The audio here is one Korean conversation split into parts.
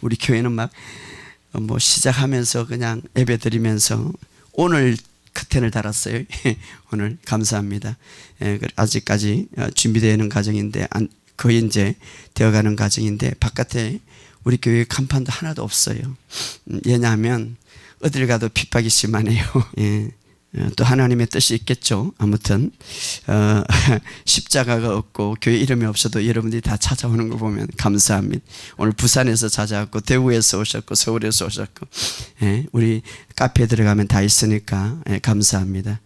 우리 교회는 막 시작하면서 그냥 예배 드리면서 오늘 커튼을 달았어요. 오늘 감사합니다. 아직까지 준비되는 과정인데 거의 이제 되어가는 과정인데 바깥에 우리 교회 간판도 하나도 없어요. 왜냐하면 어딜 가도 핍박이 심하네요. 또 하나님의 뜻이 있겠죠. 아무튼 십자가가 없고 교회 이름이 없어도 여러분들이 다 찾아오는 거 보면 감사합니다. 오늘 부산에서 찾아왔고 대구에서 오셨고 서울에서 오셨고 우리 카페에 들어가면 다 있으니까 감사합니다.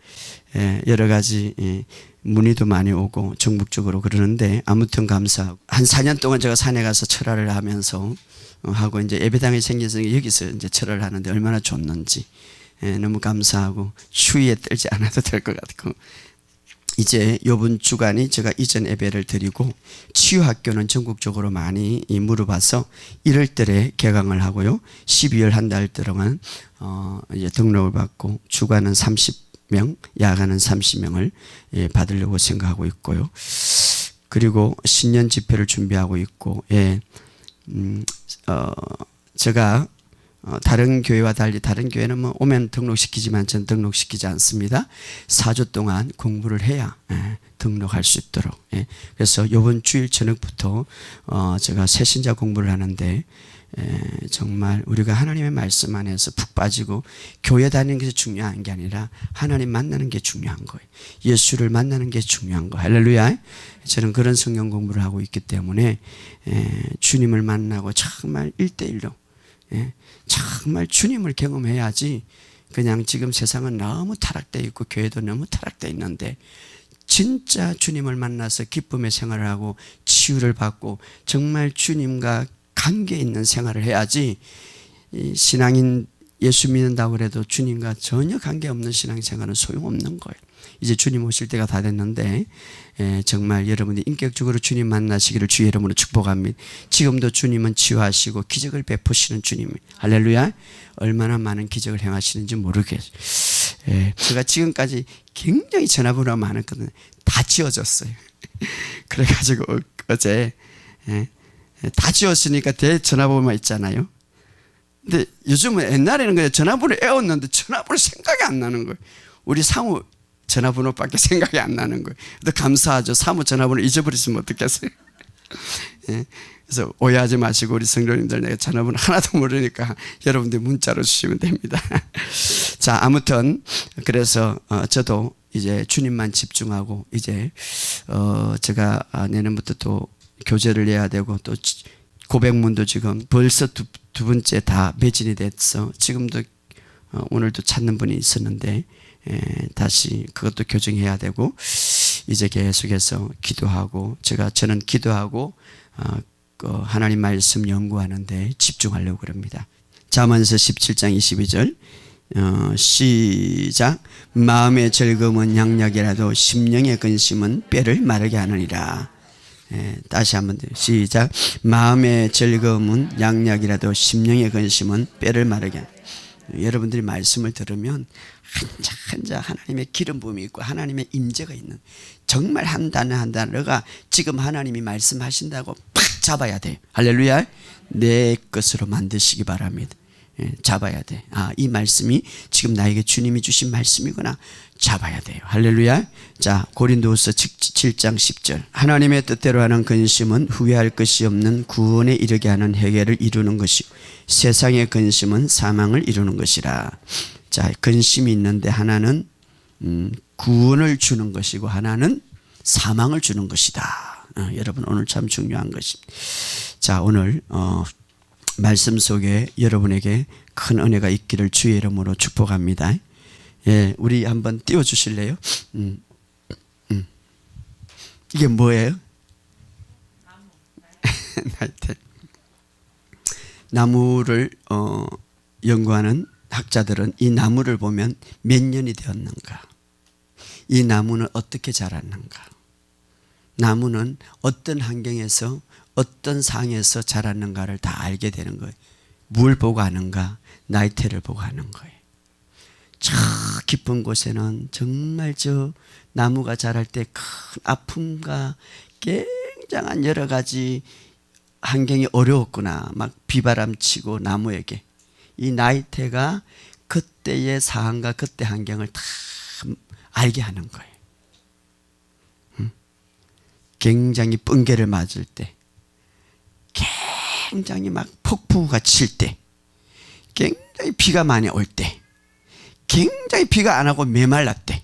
여러 가지 문의도 많이 오고 전국적으로 그러는데 아무튼 감사하고 한 4년 동안 제가 산에 가서 철화를 하면서 하고 이제 예배당이 생겨서 여기서 이제 철화를 하는데 얼마나 좋는지 너무 감사하고 추위에 떨지 않아도 될 것 같고 이제 이번 주간이 제가 이전 예배를 드리고 치유학교는 전국적으로 많이 물어봐서 1월달에 개강을 하고요. 12월 한 달 동안 이제 등록을 받고 주간은 30명, 야간은 30명을 받으려고 생각하고 있고요. 그리고 신년 집회를 준비하고 있고 제가 다른 교회와 달리 다른 교회는 오면 등록시키지만 저는 등록시키지 않습니다. 4주 동안 공부를 해야 등록할 수 있도록. 그래서 이번 주일 저녁부터 제가 새신자 공부를 하는데 정말 우리가 하나님의 말씀 안에서 푹 빠지고 교회 다니는 게 중요한 게 아니라 하나님 만나는 게 중요한 거예요. 예수를 만나는 게 중요한 거예요. 할렐루야. 저는 그런 성경 공부를 하고 있기 때문에 주님을 만나고 정말 1대1로 정말 주님을 경험해야지 그냥 지금 세상은 너무 타락되어 있고 교회도 너무 타락되어 있는데 진짜 주님을 만나서 기쁨의 생활을 하고 치유를 받고 정말 주님과 관계 있는 생활을 해야지 신앙인 예수 믿는다고 해도 주님과 전혀 관계없는 신앙생활은 소용없는 거예요. 이제 주님 오실 때가 다 됐는데 정말 여러분이 인격적으로 주님 만나시기를 주의 이름으로 축복합니다. 지금도 주님은 치유하시고 기적을 베푸시는 주님이에요. 할렐루야. 얼마나 많은 기적을 행하시는지 모르겠어요. 제가 지금까지 굉장히 전화번호가 많았거든요. 다 지워졌어요. 그래가지고 어제 다 지웠으니까 대 전화번호만 있잖아요. 근데 요즘은 옛날에는 그냥 전화번호 애웠는데 전화번호 생각이 안 나는 거예요. 우리 사무 전화번호밖에 생각이 안 나는 거예요. 근데 감사하죠. 사무 전화번호 잊어버리시면 어떡하겠어요. 그래서 오해하지 마시고 우리 성도님들 내가 전화번호 하나도 모르니까 여러분들 문자로 주시면 됩니다. 자, 아무튼 그래서 저도 이제 주님만 집중하고 이제 제가 내년부터 또 교재를 내야 되고 또 고백문도 지금 벌써 두 번째 다 매진이 됐어. 지금도 오늘도 찾는 분이 있었는데 다시 그것도 교정해야 되고 이제 계속해서 기도하고 저는 기도하고 하나님 말씀 연구하는데 집중하려고 그럽니다. 잠언서 17장 22절 시작. 마음의 즐거움은 양약이라도 심령의 근심은 뼈를 마르게 하느니라. 다시 한번 시작. 마음의 즐거움은 양약이라도 심령의 근심은 뼈를 마르게 하느니라. 여러분들이 말씀을 들으면 한자 하나님의 기름 부음이 있고 하나님의 임재가 있는 정말 한 단어 한 단어가 지금 하나님이 말씀하신다고 팍 잡아야 돼요. 할렐루야. 내 것으로 만드시기 바랍니다. 잡아야 돼. 이 말씀이 지금 나에게 주님이 주신 말씀이구나. 잡아야 돼요. 할렐루야. 자, 고린도후서 7장 10절. 하나님의 뜻대로 하는 근심은 후회할 것이 없는 구원에 이르게 하는 회개를 이루는 것이요 세상의 근심은 사망을 이루는 것이라. 자, 근심이 있는데 하나는 구원을 주는 것이고 하나는 사망을 주는 것이다. 여러분 오늘 참 중요한 것입니다. 자, 오늘 말씀 속에 여러분에게 큰 은혜가 있기를 주의 이름으로 축복합니다. 우리 한번 띄워주실래요? 이게 뭐예요? 나무를 연구하는 학자들은 이 나무를 보면 몇 년이 되었는가, 이 나무는 어떻게 자랐는가, 나무는 어떤 환경에서 어떤 상에서 자랐는가를 다 알게 되는 거예요. 뭘 보고 아는가? 나이테를 보고 아는 거예요. 저 깊은 곳에는 정말 저 나무가 자랄 때 큰 아픔과 굉장한 여러 가지 환경이 어려웠구나. 막 비바람 치고 나무에게. 이 나이테가 그때의 상황과 그때 환경을 다 알게 하는 거예요. 굉장히 번개를 맞을 때, 굉장히 막 폭풍우가 칠 때, 굉장히 비가 많이 올 때, 굉장히 비가 안 하고 메말랐대.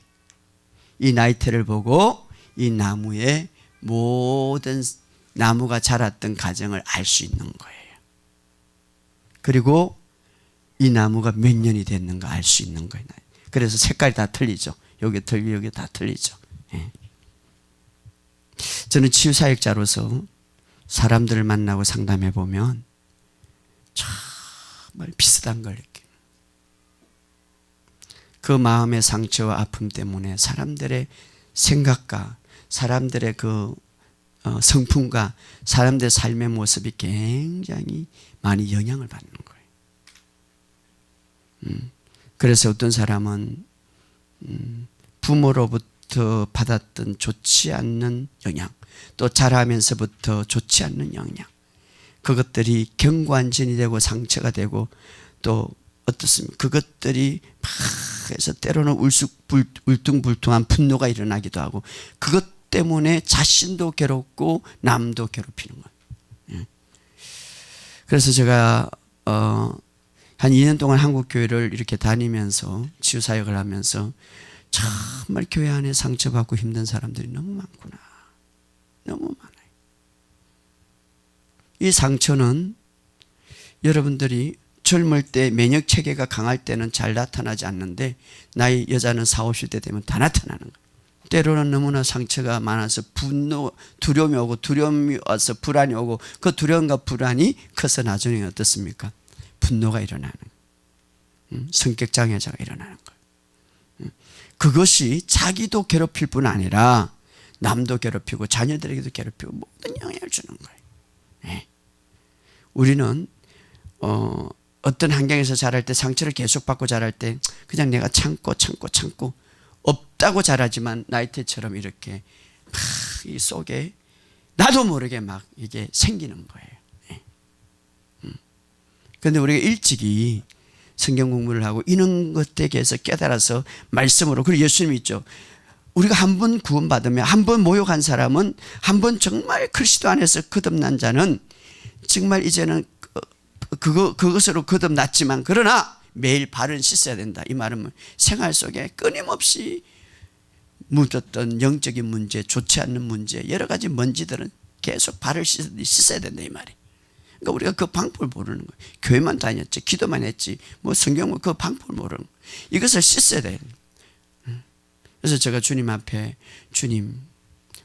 이 나이테를 보고 이 나무의 모든 나무가 자랐던 과정을 알 수 있는 거예요. 그리고 이 나무가 몇 년이 됐는가 알 수 있는 거예요. 그래서 색깔이 다 틀리죠. 여기 틀리고 여기 다 틀리죠. 예. 저는 치유사역자로서 사람들을 만나고 상담해 보면 정말 비슷한 걸 느껴요. 그 마음의 상처와 아픔 때문에 사람들의 생각과 사람들의 그 성품과 사람들의 삶의 모습이 굉장히 많이 영향을 받는 거예요. 그래서 어떤 사람은 부모로부터 받았던 좋지 않는 영향, 또 자라면서부터 좋지 않는 영향, 그것들이 경관진이 되고 상처가 되고 또 어떻습니까? 그것들이 막 해서 때로는 울퉁불퉁한 분노가 일어나기도 하고, 그것 때문에 자신도 괴롭고 남도 괴롭히는 거예요. 그래서 제가 한 2년 동안 한국교회를 이렇게 다니면서 치유사역을 하면서 정말 교회 안에 상처받고 힘든 사람들이 너무 많구나. 너무 많아요. 이 상처는 여러분들이 젊을 때 면역 체계가 강할 때는 잘 나타나지 않는데, 나이 여자는 40, 50대 되면 다 나타나는 거예요. 때로는 너무나 상처가 많아서 두려움이 오고, 두려움이 와서 불안이 오고, 그 두려움과 불안이 커서 나중에 어떻습니까? 분노가 일어나는 거예요. 성격 장애자가 일어나는 거예요. 그것이 자기도 괴롭힐 뿐 아니라 남도 괴롭히고 자녀들에게도 괴롭히고 모든 영향을 주는 거예요. 네. 우리는 어떤 환경에서 자랄 때, 상처를 계속 받고 자랄 때 그냥 내가 참고 없다고 자라지만, 나이테처럼 이렇게 막 이 속에 나도 모르게 막 이게 생기는 거예요. 그런데 우리가 일찍이 성경 공부를 하고 이런 것에 대해서 깨달아서 말씀으로, 그리고 예수님이 있죠. 우리가 한 번 구원받으면, 한 번 모욕한 사람은, 한 번 정말 그리스도 안에서 거듭난 자는 정말 이제는 그것으로 거듭났지만, 그러나 매일 발은 씻어야 된다. 이 말은 생활 속에 끊임없이 묻었던 영적인 문제, 좋지 않는 문제, 여러 가지 먼지들은 계속 발을 씻어야 된다, 이 말이. 그러니까 우리가 그 방법을 모르는 거예요. 교회만 다녔지, 기도만 했지, 뭐 성경 그 방법을 모르는 거예요. 이것을 씻어야 돼요. 그래서 제가 주님 앞에, 주님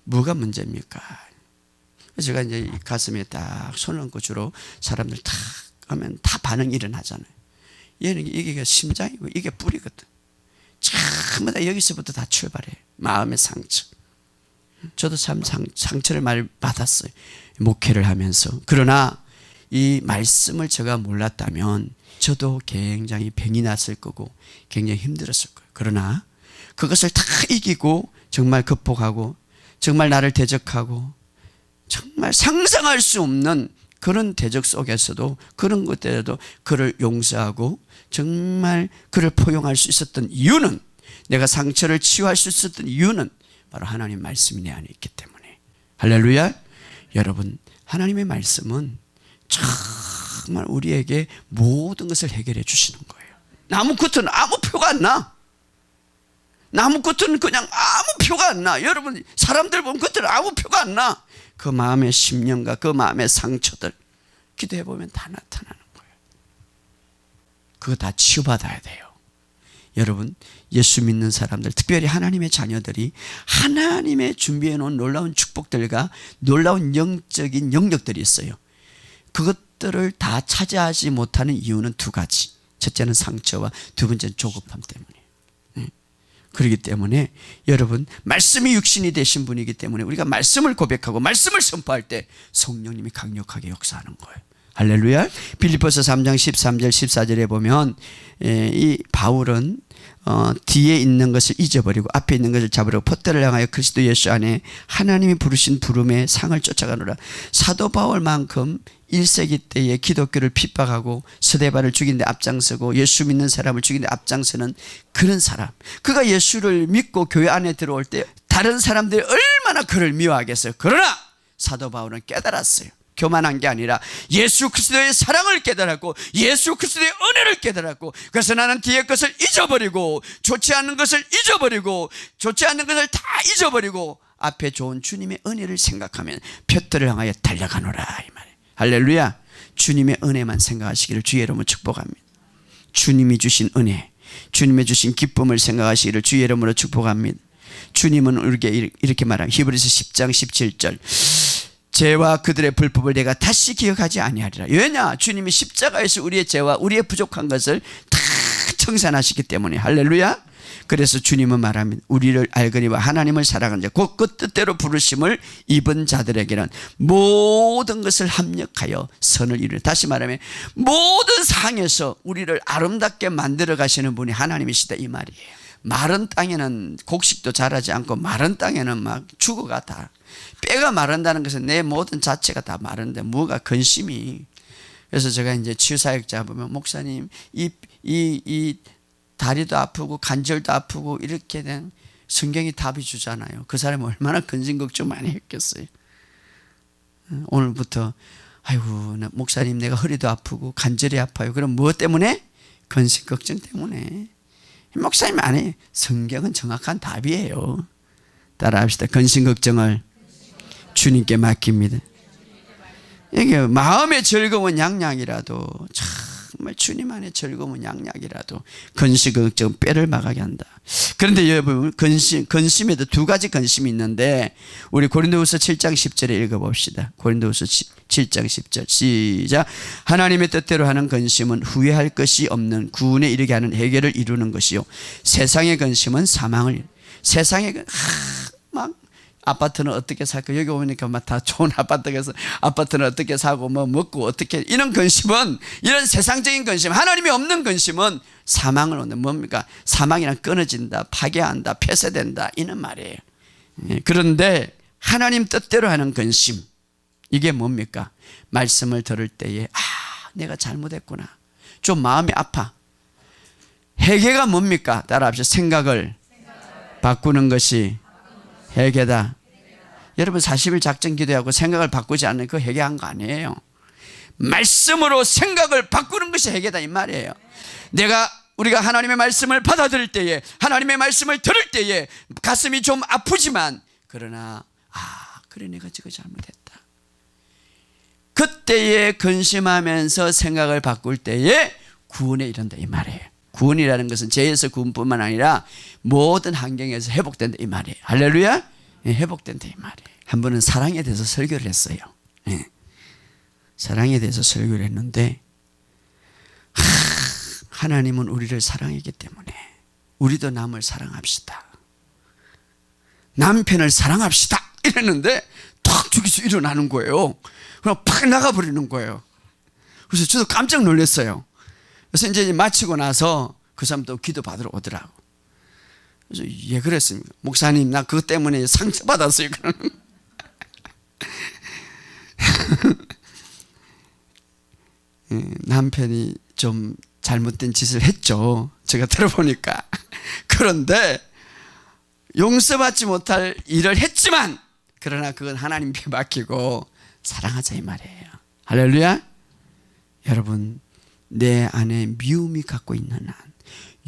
뭐가 문제입니까? 그래서 제가 이제 가슴에 딱 손을 얹고, 주로 사람들 탁 하면 다 반응이 일어나잖아요. 얘는 이게 심장이고 이게 뿌리거든. 전부 다 여기서부터 다 출발해요. 마음의 상처. 저도 참 상처를 많이 받았어요, 목회를 하면서. 그러나 이 말씀을 제가 몰랐다면 저도 굉장히 병이 났을 거고 굉장히 힘들었을 거예요. 그러나 그것을 다 이기고 정말 극복하고 정말 나를 대적하고 정말 상상할 수 없는 그런 대적 속에서도, 그런 것들에도 그를 용서하고 정말 그를 포용할 수 있었던 이유는, 내가 상처를 치유할 수 있었던 이유는 바로 하나님 말씀이 내 안에 있기 때문에. 할렐루야. 여러분, 하나님의 말씀은 정말 우리에게 모든 것을 해결해 주시는 거예요. 나무 끝은 아무 표가 안 나. 나무 끝은 그냥 아무 표가 안 나. 여러분, 사람들 보면 그들은 아무 표가 안 나. 그 마음의 심령과 그 마음의 상처들 기도해 보면 다 나타나는 거예요. 그거 다 치유받아야 돼요. 여러분, 예수 믿는 사람들, 특별히 하나님의 자녀들이 하나님의 준비해 놓은 놀라운 축복들과 놀라운 영적인 영역들이 있어요. 그것들을 다 차지하지 못하는 이유는 두 가지. 첫째는 상처와 두 번째는 조급함 때문이에요. 그렇기 때문에 여러분, 말씀이 육신이 되신 분이기 때문에 우리가 말씀을 고백하고 말씀을 선포할 때 성령님이 강력하게 역사하는 거예요. 할렐루야. 빌립보서 3장 13절 14절에 보면 이 바울은 뒤에 있는 것을 잊어버리고 앞에 있는 것을 잡으려고 포대를 향하여 그리스도 예수 안에 하나님이 부르신 부름의 상을 쫓아가노라. 사도 바울만큼 1세기 때에 기독교를 핍박하고 스데반을 죽인 데 앞장서고 예수 믿는 사람을 죽인 데 앞장서는 그런 사람, 그가 예수를 믿고 교회 안에 들어올 때 다른 사람들이 얼마나 그를 미워하겠어요. 그러나 사도 바울은 깨달았어요. 교만한 게 아니라 예수 그리스도의 사랑을 깨달았고 예수 그리스도의 은혜를 깨달았고, 그래서 나는 뒤의 것을 잊어버리고 좋지 않은 것을 잊어버리고 좋지 않은 것을 다 잊어버리고 앞에 좋은 주님의 은혜를 생각하면 표대를 향하여 달려가노라 이 말이에요. 할렐루야. 주님의 은혜만 생각하시기를 주의 이름으로 축복합니다. 주님이 주신 은혜, 주님이 주신 기쁨을 생각하시기를 주의 이름으로 축복합니다. 주님은 우리에게 이렇게 말합니다. 히브리서 10장 17절 죄와 그들의 불법을 내가 다시 기억하지 아니하리라. 왜냐? 주님이 십자가에서 우리의 죄와 우리의 부족한 것을 다 청산하시기 때문에. 할렐루야. 그래서 주님은 말합니다. 우리를 알거니와 하나님을 사랑하는 자 곧 그 뜻대로 부르심을 입은 자들에게는 모든 것을 합력하여 선을 이루는, 다시 말하면 모든 상에서 우리를 아름답게 만들어 가시는 분이 하나님이시다 이 말이에요. 마른 땅에는 곡식도 자라지 않고 마른 땅에는 막 죽어가 다. 뼈가 마른다는 것은 내 모든 자체가 다 마른데 뭐가 근심이. 그래서 제가 이제 치유사역자 보면 목사님 이 다리도 아프고 관절도 아프고 이렇게 된 성경이 답이 주잖아요. 그 사람이 얼마나 근심 걱정 많이 했겠어요. 오늘부터 아이고 목사님 내가 허리도 아프고 관절이 아파요. 그럼 무엇 때문에? 근심 걱정 때문에. 목사님 안 해. 성경은 정확한 답이에요. 따라합시다. 근심 걱정을 주님께 맡깁니다. 이게 마음의 즐거운 양약이라도, 정말 주님 안에 즐거운 양약이라도 근심 걱정 뼈를 막하게 한다. 그런데 여러분 근심에도 두 가지 근심이 있는데 우리 고린도후서 7장 10절에 읽어봅시다. 고린도후서 7장 10절 시작. 하나님의 뜻대로 하는 근심은 후회할 것이 없는 구원에 이르게 하는 해결을 이루는 것이요 세상의 근심은 사망을. 세상의 막 아파트는 어떻게 살까? 여기 오니까 막 다 좋은 아파트에서 아파트는 어떻게 사고 뭐 먹고 어떻게, 이런 근심은, 이런 세상적인 근심, 하나님이 없는 근심은 사망을 얻는, 뭡니까? 사망이란 끊어진다, 파괴한다, 폐쇄된다 이런 말이에요. 그런데 하나님 뜻대로 하는 근심, 이게 뭡니까? 말씀을 들을 때에 내가 잘못했구나, 좀 마음이 아파. 회개가 뭡니까? 따라합시다. 생각을 바꾸는 것이 회개다. 여러분 40일 작정 기도하고 생각을 바꾸지 않는 그 회개한 거 아니에요. 말씀으로 생각을 바꾸는 것이 회개다 이 말이에요. 우리가 하나님의 말씀을 받아들일 때에, 하나님의 말씀을 들을 때에 가슴이 좀 아프지만, 그러나 그래 내가 저거 잘못했다. 그때에 근심하면서 생각을 바꿀 때에 구원에 이른다 이 말이에요. 구원이라는 것은 죄에서 구원뿐만 아니라 모든 환경에서 회복된다 이 말이에요. 할렐루야. 회복된다 이 말이에요. 한 번은 사랑에 대해서 설교를 했어요. 사랑에 대해서 설교를 했는데 하나님은 우리를 사랑하기 때문에 우리도 남을 사랑합시다, 남편을 사랑합시다 이랬는데 탁 저기서 일어나는 거예요. 그럼 팍 나가버리는 거예요. 그래서 저도 깜짝 놀랐어요. 그래서 이제 마치고 나서 그 사람도 기도 받으러 오더라고. 그래서 예 그랬습니다. 목사님 나 그것 때문에 상처받았어요. 남편이 좀 잘못된 짓을 했죠. 제가 들어보니까. 그런데 용서받지 못할 일을 했지만, 그러나 그건 하나님께 맡기고 사랑하자 이 말이에요. 할렐루야. 여러분 내 안에 미움이 갖고 있는 한,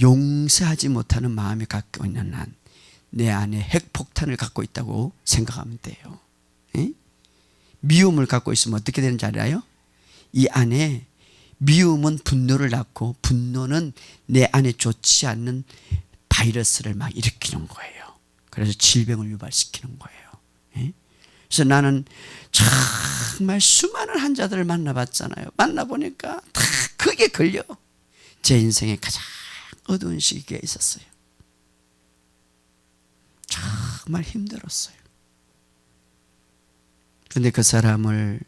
용서하지 못하는 마음이 갖고 있는 한, 내 안에 핵폭탄을 갖고 있다고 생각하면 돼요. 에? 미움을 갖고 있으면 어떻게 되는지 알아요? 이 안에 미움은 분노를 낳고, 분노는 내 안에 좋지 않는 바이러스를 막 일으키는 거예요. 그래서 질병을 유발시키는 거예요. 에? 그래서 나는 정말 수많은 환자들을 만나봤잖아요. 만나보니까 다 그게 걸려. 제 인생의 가장 어두운 시기가 있었어요. 정말 힘들었어요. 그런데 그 사람을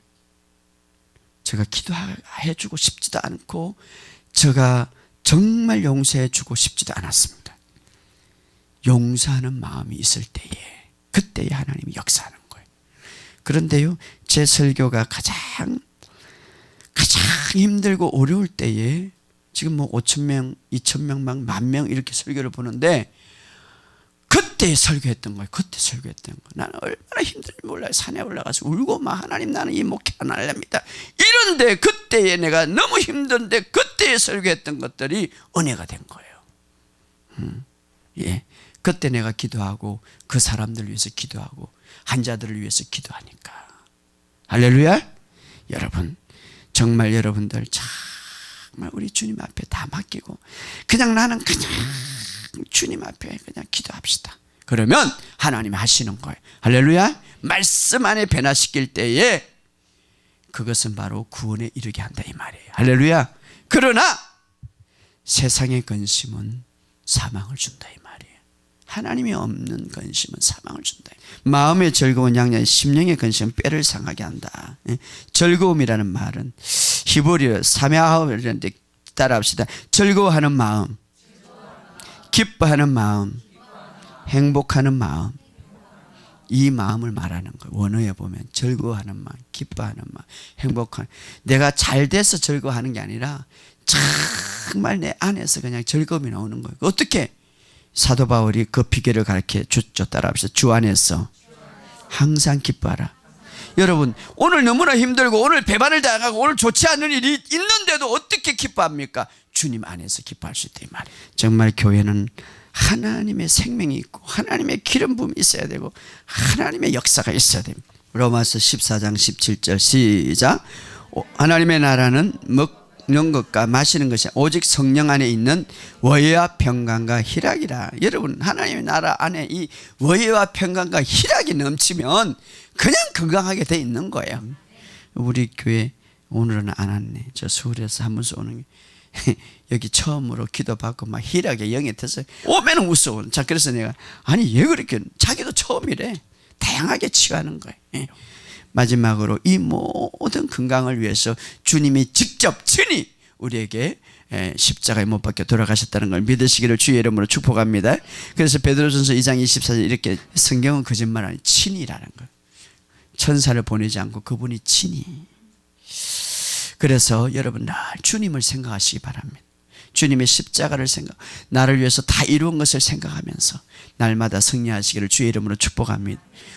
제가 기도해주고 싶지도 않고 제가 정말 용서해주고 싶지도 않았습니다. 용서하는 마음이 있을 때에 그때에 하나님이 역사하는 거예요. 그런데요, 제 설교가 가장 힘들고 어려울 때에 지금 뭐 5,000명, 2,000명, 막 10,000명 이렇게 설교를 보는데 그때 설교했던 거예요. 그때 설교했던 거. 나는 얼마나 힘든지 몰라요. 산에 올라가서 울고 막 하나님 나는 이 목회 안 하렵니다. 이런데 그때에 내가 너무 힘든데 그때에 설교했던 것들이 은혜가 된 거예요. 예, 그때 내가 기도하고 그 사람들을 위해서 기도하고 환자들을 위해서 기도하니까. 할렐루야. 여러분 정말 여러분들 정말 우리 주님 앞에 다 맡기고 그냥 나는 그냥 주님 앞에 그냥 기도합시다. 그러면 하나님이 하시는 거예요. 할렐루야. 말씀 안에 변화시킬 때에 그것은 바로 구원에 이르게 한다 이 말이에요. 할렐루야. 그러나 세상의 근심은 사망을 준다 이 말이에요. 하나님이 없는 근심은 사망을 준다. 마음의 즐거운 양념, 심령의 근심은 뼈를 상하게 한다. 즐거움이라는 말은 히브리어 사메아하는데 따라합시다. 즐거워하는 마음, 기뻐하는 마음, 행복하는 마음, 이 마음을 말하는 거예요. 원어에 보면 즐거워하는 마음, 기뻐하는 마음, 행복한, 내가 잘 돼서 즐거워하는 게 아니라 정말 내 안에서 그냥 즐거움이 나오는 거예요. 어떻게? 사도 바울이 그 비결을 가르쳐 줬죠. 따라합시다. 주 안에서 항상 기뻐하라. 여러분 오늘 너무나 힘들고 오늘 배반을 당하고 오늘 좋지 않은 일이 있는데도 어떻게 기뻐합니까? 주님 안에서 기뻐할 수 있다 이 말이에요. 정말 교회는 하나님의 생명이 있고 하나님의 기름 부음이 있어야 되고 하나님의 역사가 있어야 됩니다. 로마서 14장 17절 시작. 하나님의 나라는 먹는 것과 마시는 것이 오직 성령 안에 있는 의와 평강과 희락이라. 여러분 하나님의 나라 안에 이 의와 평강과 희락이 넘치면 그냥 건강하게 돼 있는 거예요. 우리 교회 오늘은 안 왔네. 저 서울에서 한 번씩 오는 게 여기 처음으로 기도받고 막 희락에 영이 터서 오면은 웃어. 자 그래서 내가 아니 왜 그렇게 자기도 처음이래. 다양하게 치유하는 거예요. 마지막으로 이 모든 건강을 위해서 주님이 직접 친히 우리에게 십자가에 못 박혀 돌아가셨다는 걸 믿으시기를 주의 이름으로 축복합니다. 그래서 베드로전서 2장 24절 이렇게 성경은 거짓말 아니 친히라는 거예요. 천사를 보내지 않고 그분이 친히. 그래서 여러분 늘 주님을 생각하시기 바랍니다. 주님의 십자가를 나를 위해서 다 이루은 것을 생각하면서 날마다 승리하시기를 주의 이름으로 축복합니다.